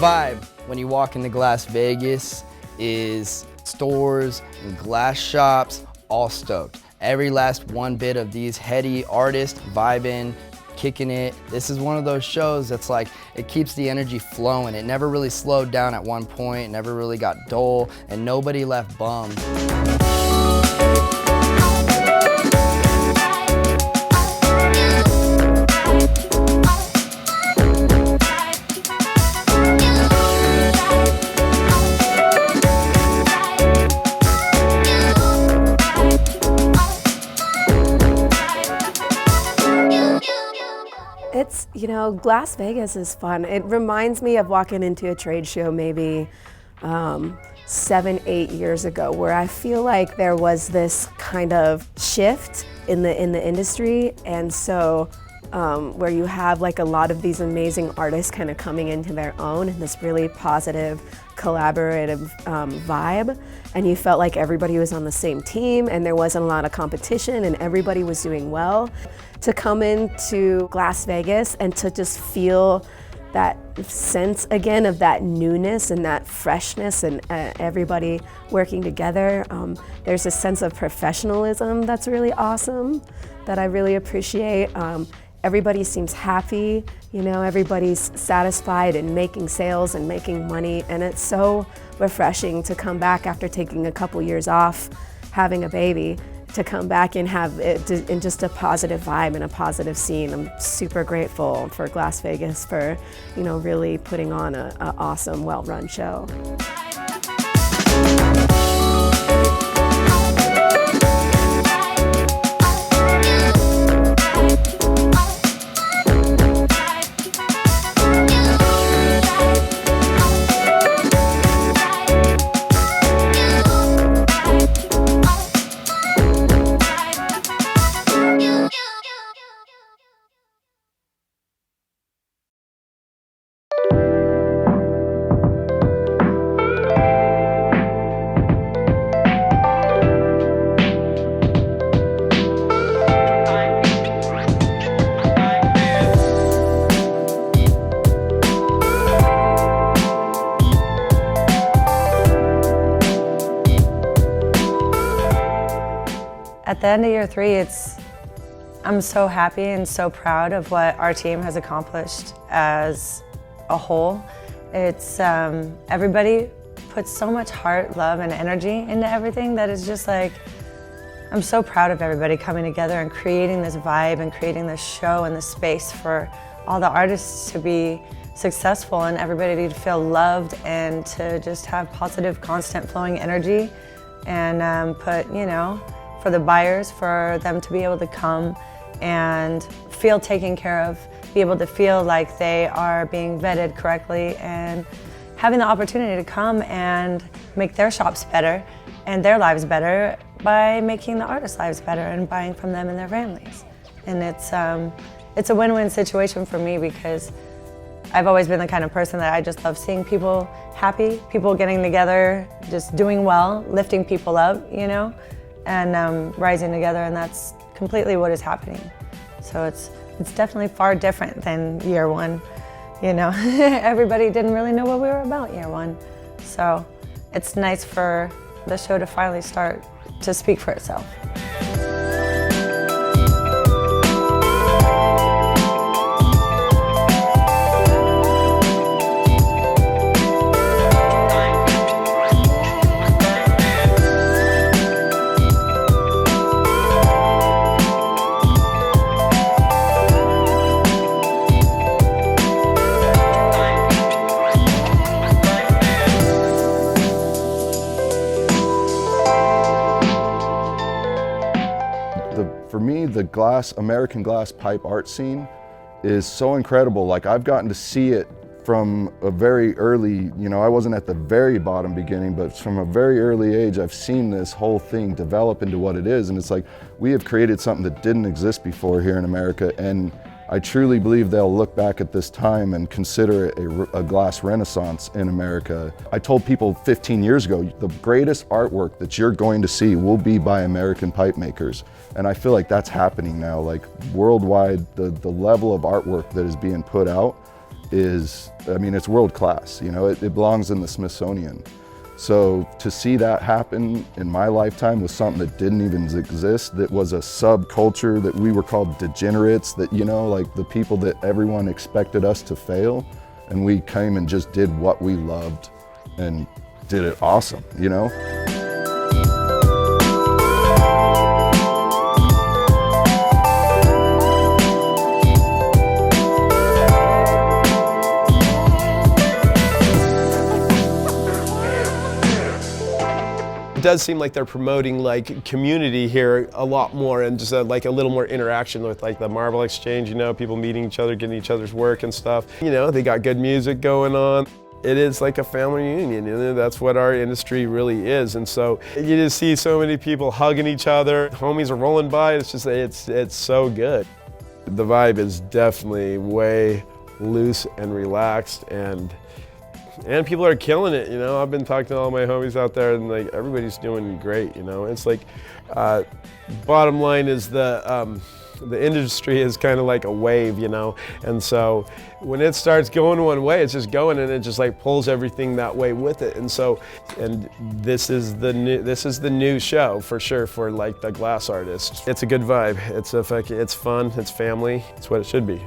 vibe when you walk into Glass.Vegas is stores and glass shops all stoked. Every last one bit of these heady artists vibing, kicking it. This is one of those shows that's like, it keeps the energy flowing. It never really slowed down at one point, never really got dull, and nobody left bummed. It's, you know, Glass.Vegas is fun. It reminds me of walking into a trade show maybe 7, 8 years ago, where I feel like there was this kind of shift in the industry, and so where you have like a lot of these amazing artists kind of coming into their own in this really positive, collaborative vibe, and you felt like everybody was on the same team and there wasn't a lot of competition and everybody was doing well. To come into Glass.Vegas and to just feel that sense again of that newness and that freshness and everybody working together. There's a sense of professionalism that's really awesome, that I really appreciate. Everybody seems happy, you know, everybody's satisfied and making sales and making money, and it's so refreshing to come back after taking a couple years off, having a baby, to come back and have it in just a positive vibe and a positive scene. I'm super grateful for Glass.Vegas for, you know, really putting on an awesome, well-run show. At the end of year 3, I'm so happy and so proud of what our team has accomplished as a whole. It's everybody puts so much heart, love, and energy into everything that it's just like, I'm so proud of everybody coming together and creating this vibe and creating this show and this space for all the artists to be successful and everybody to feel loved and to just have positive, constant flowing energy and put, you know, for the buyers, for them to be able to come and feel taken care of, be able to feel like they are being vetted correctly and having the opportunity to come and make their shops better and their lives better by making the artists' lives better and buying from them and their families. And it's a win-win situation for me because I've always been the kind of person that I just love seeing people happy, people getting together, just doing well, lifting people up, you know, and rising together, and that's completely what is happening. So it's definitely far different than year 1. You know, everybody didn't really know what we were about year 1. So it's nice for the show to finally start to speak for itself. For me, the American glass pipe art scene is so incredible. Like, I've gotten to see it from a very early, you know, I wasn't at the very bottom beginning, but from a very early age, I've seen this whole thing develop into what it is. And it's like, we have created something that didn't exist before here in America. And I truly believe they'll look back at this time and consider it a glass renaissance in America. I told people 15 years ago, the greatest artwork that you're going to see will be by American pipe makers. And I feel like that's happening now. Like, worldwide, the level of artwork that is being put out, is, I mean, it's world class. You know, it belongs in the Smithsonian. So to see that happen in my lifetime was something that didn't even exist, that was a subculture, that we were called degenerates, that, you know, like the people that everyone expected us to fail, and we came and just did what we loved and did it awesome, you know? It does seem like they're promoting like community here a lot more, and just like a little more interaction with like the marble exchange, you know, people meeting each other, getting each other's work and stuff. You know, they got good music going on. It is like a family reunion, you know, that's what our industry really is. And so you just see so many people hugging each other, homies are rolling by, it's just, it's so good. The vibe is definitely way loose and relaxed, and people are killing it, you know. I've been talking to all my homies out there, and like everybody's doing great, you know. It's like, bottom line is the industry is kind of like a wave, you know. And so when it starts going one way, it's just going, and it just like pulls everything that way with it. And so, and this is the new show for sure for like the glass artists. It's a good vibe. It's fun. It's family. It's what it should be.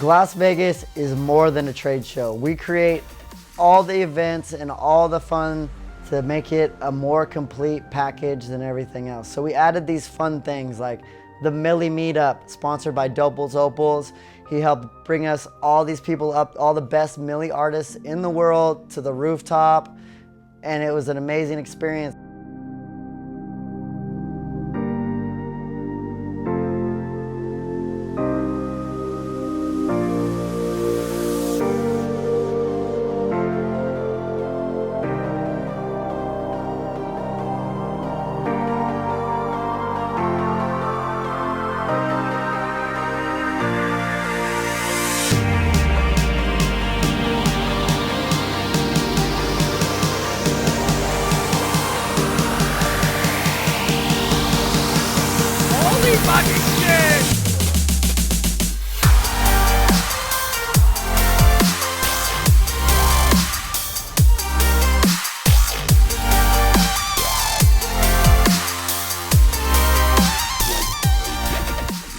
Glass.Vegas is more than a trade show. We create all the events and all the fun to make it a more complete package than everything else. So we added these fun things like the Millie Meetup, sponsored by Dopals Opals. He helped bring us all these people up, all the best Millie artists in the world, to the rooftop, and it was an amazing experience.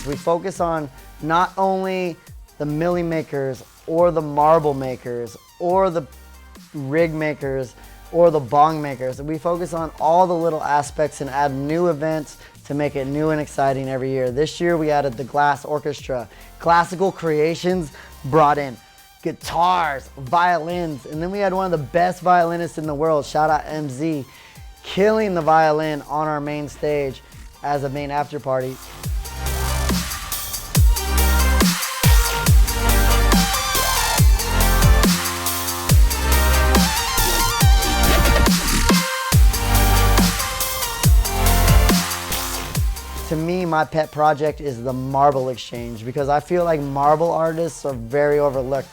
We focus on not only the millie makers or the marble makers or the rig makers or the bong makers. We focus on all the little aspects and add new events to make it new and exciting every year. This year we added the Glass Orchestra. Classical Creations brought in guitars, violins, and then we had one of the best violinists in the world, shout out MZ, killing the violin on our main stage as a main after party. To me, my pet project is the marble exchange, because I feel like marble artists are very overlooked.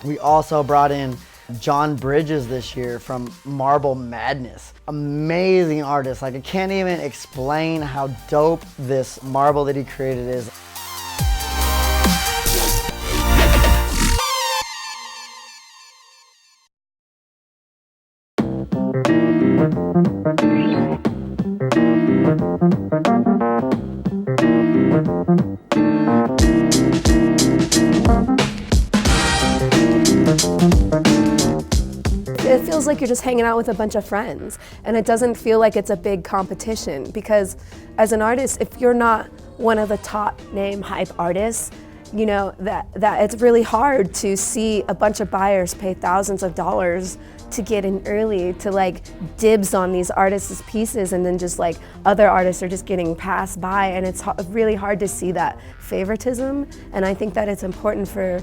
We also brought in John Bridges this year from Marble Madness. Amazing artist. Like, I can't even explain how dope this marble that he created is. feels like you're just hanging out with a bunch of friends, and it doesn't feel like it's a big competition, because as an artist, if you're not one of the top name hype artists, you know, that it's really hard to see a bunch of buyers pay thousands of dollars to get in early, to like dibs on these artists' pieces, and then just like other artists are just getting passed by, and it's really hard to see that favoritism. And I think that it's important for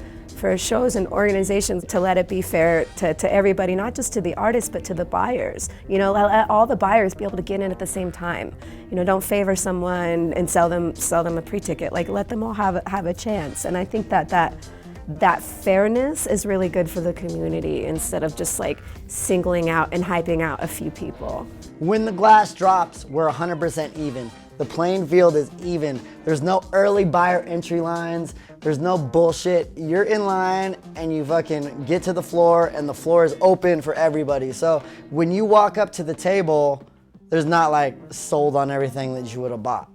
shows and organizations to let it be fair to everybody, not just to the artists, but to the buyers. You know, let all the buyers be able to get in at the same time. You know, don't favor someone and sell them a pre-ticket. Like, let them all have a chance. And I think that fairness is really good for the community, instead of just like singling out and hyping out a few people. When the glass drops, we're 100% even. The playing field is even. There's no early buyer entry lines. There's no bullshit. You're in line and you fucking get to the floor, and the floor is open for everybody. So when you walk up to the table, there's not like sold on everything that you would have bought.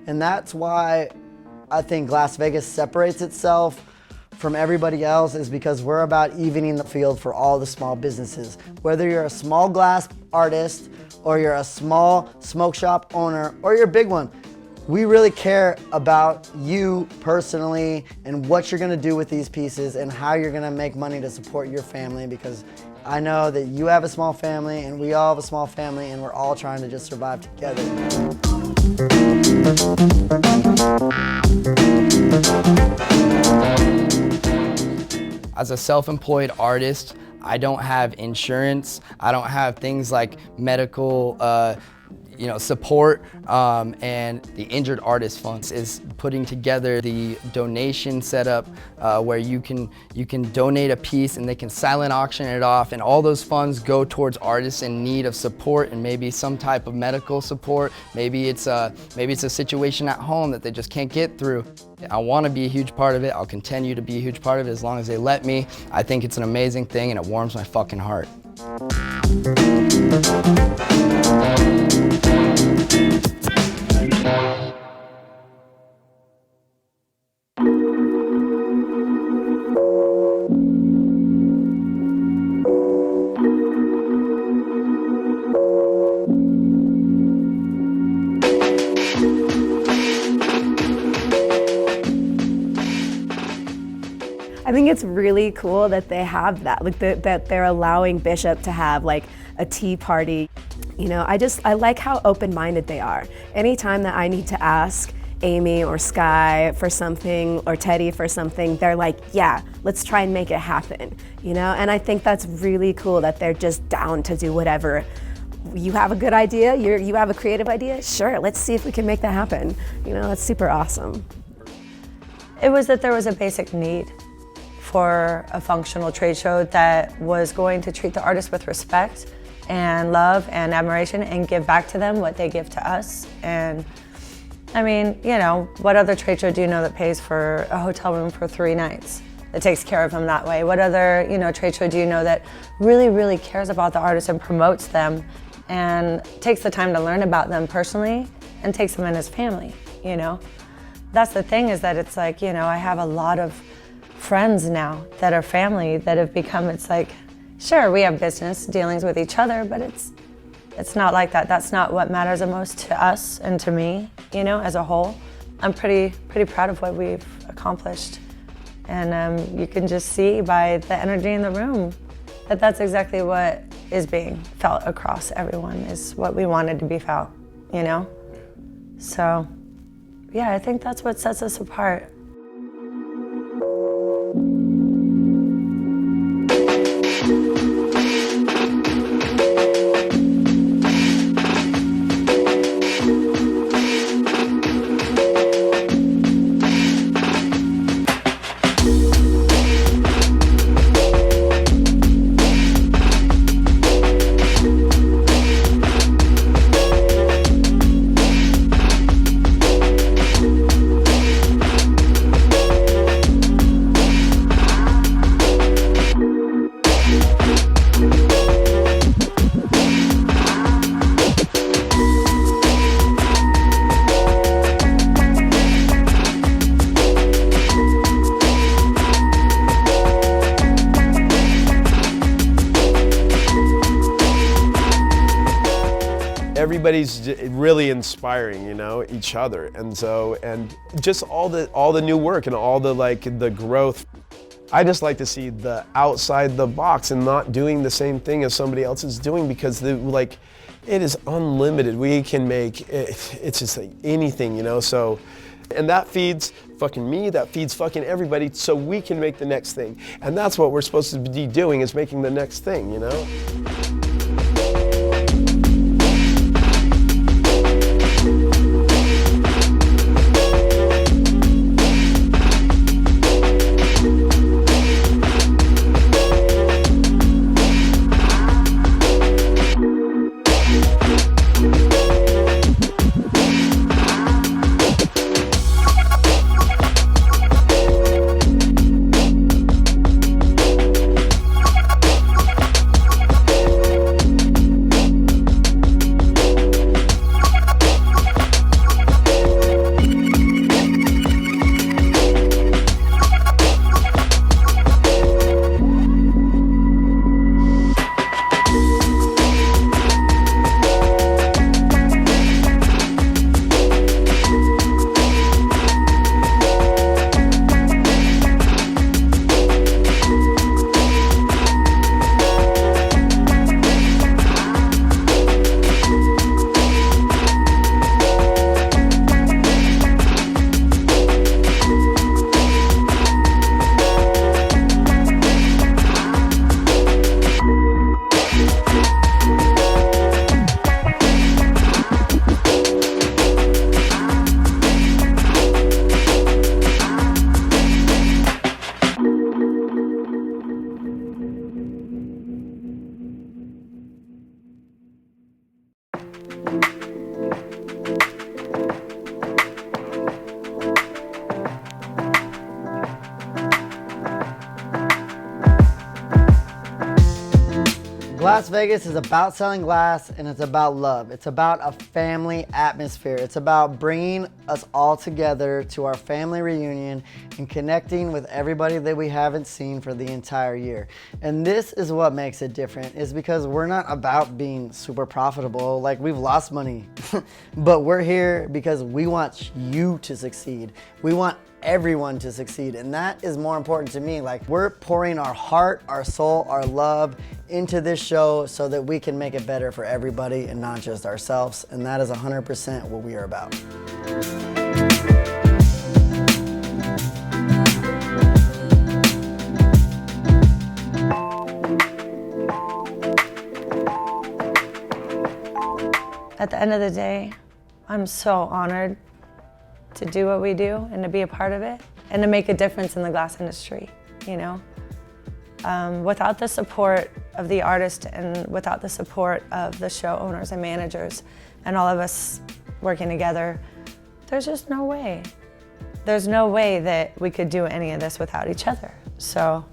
And that's why I think Glass.Vegas separates itself from everybody else, is because we're about evening the field for all the small businesses. Whether you're a small glass artist, or you're a small smoke shop owner, or you're a big one, we really care about you personally and what you're gonna do with these pieces and how you're gonna make money to support your family, because I know that you have a small family and we all have a small family, and we're all trying to just survive together. As a self-employed artist, I don't have insurance. I don't have things like medical support, and the Injured Artist Fund is putting together the donation setup where you can donate a piece and they can silent auction it off, and all those funds go towards artists in need of support and maybe some type of medical support. Maybe it's a situation at home that they just can't get through. I want to be a huge part of it. I'll continue to be a huge part of it as long as they let me. I think it's an amazing thing, and it warms my fucking heart. I think it's really cool that they have that, like that they're allowing Bishop to have like a tea party. You know, I like how open-minded they are. Anytime that I need to ask Amy or Sky for something, or Teddy for something, they're like, yeah, let's try and make it happen, you know? And I think that's really cool that they're just down to do whatever. You have a good idea, you have a creative idea? Sure, let's see if we can make that happen. You know, that's super awesome. It was that there was a basic need for a functional trade show that was going to treat the artists with respect and love and admiration, and give back to them what they give to us. And I mean, you know, what other trade show do you know that pays for a hotel room for 3 nights, that takes care of them that way? What other, you know, trade show do you know that really, really cares about the artists and promotes them and takes the time to learn about them personally and takes them in as family, you know? That's the thing, is that it's like, you know, I have a lot of friends now that are family that have become, it's like, sure, we have business dealings with each other, but it's not like that. That's not what matters the most to us and to me, you know, as a whole. I'm pretty proud of what we've accomplished. And you can just see by the energy in the room that that's exactly what is being felt across everyone, is what we wanted to be felt, you know? So, yeah, I think that's what sets us apart. everybody's really inspiring, you know, each other. And so, and just all the new work and all the the growth. I just like to see the outside the box and not doing the same thing as somebody else is doing, because it is unlimited. We can make it's just like anything, you know. So, and that feeds fucking me, that feeds fucking everybody, so we can make the next thing. And that's what we're supposed to be doing, is making the next thing, you know. Glass.Vegas is about selling glass, and it's about love. It's about a family atmosphere. It's about bringing us all together to our family reunion and connecting with everybody that we haven't seen for the entire year. And this is what makes it different, is because we're not about being super profitable. Like, we've lost money, but we're here because we want you to succeed. We want everyone to succeed, and that is more important to me. Like, we're pouring our heart, our soul, our love into this show so that we can make it better for everybody and not just ourselves, and that is 100% what we are about. At the end of the day, I'm so honored to do what we do and to be a part of it and to make a difference in the glass industry, you know? Without the support of the artist and without the support of the show owners and managers and all of us working together, there's just no way. There's no way that we could do any of this without each other. So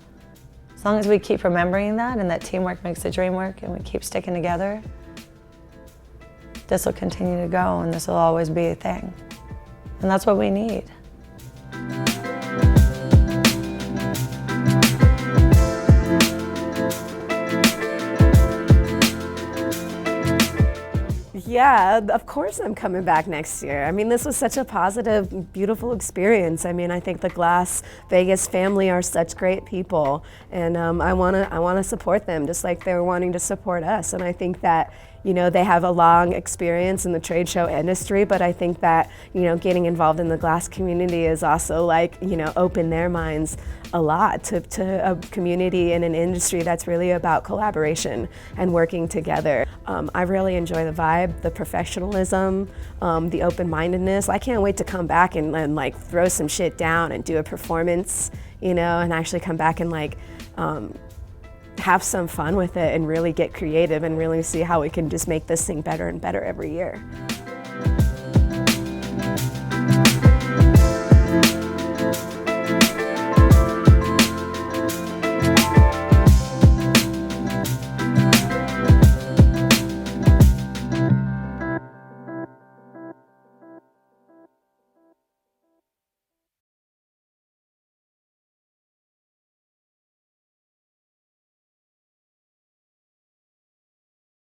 as long as we keep remembering that and that teamwork makes the dream work and we keep sticking together, this will continue to go and this will always be a thing. And that's what we need. Yeah, of course I'm coming back next year. I mean, this was such a positive, beautiful experience. I mean, I think the Glass.Vegas family are such great people, and I wanna support them just like they're wanting to support us. And I think that, you know, they have a long experience in the trade show industry, but I think that, you know, getting involved in the glass community is also, like, you know, open their minds a lot to a community in an industry that's really about collaboration and working together. I really enjoy the vibe, the professionalism, the open-mindedness. I can't wait to come back and like throw some shit down and do a performance, you know, and actually come back and like have some fun with it and really get creative and really see how we can just make this thing better and better every year.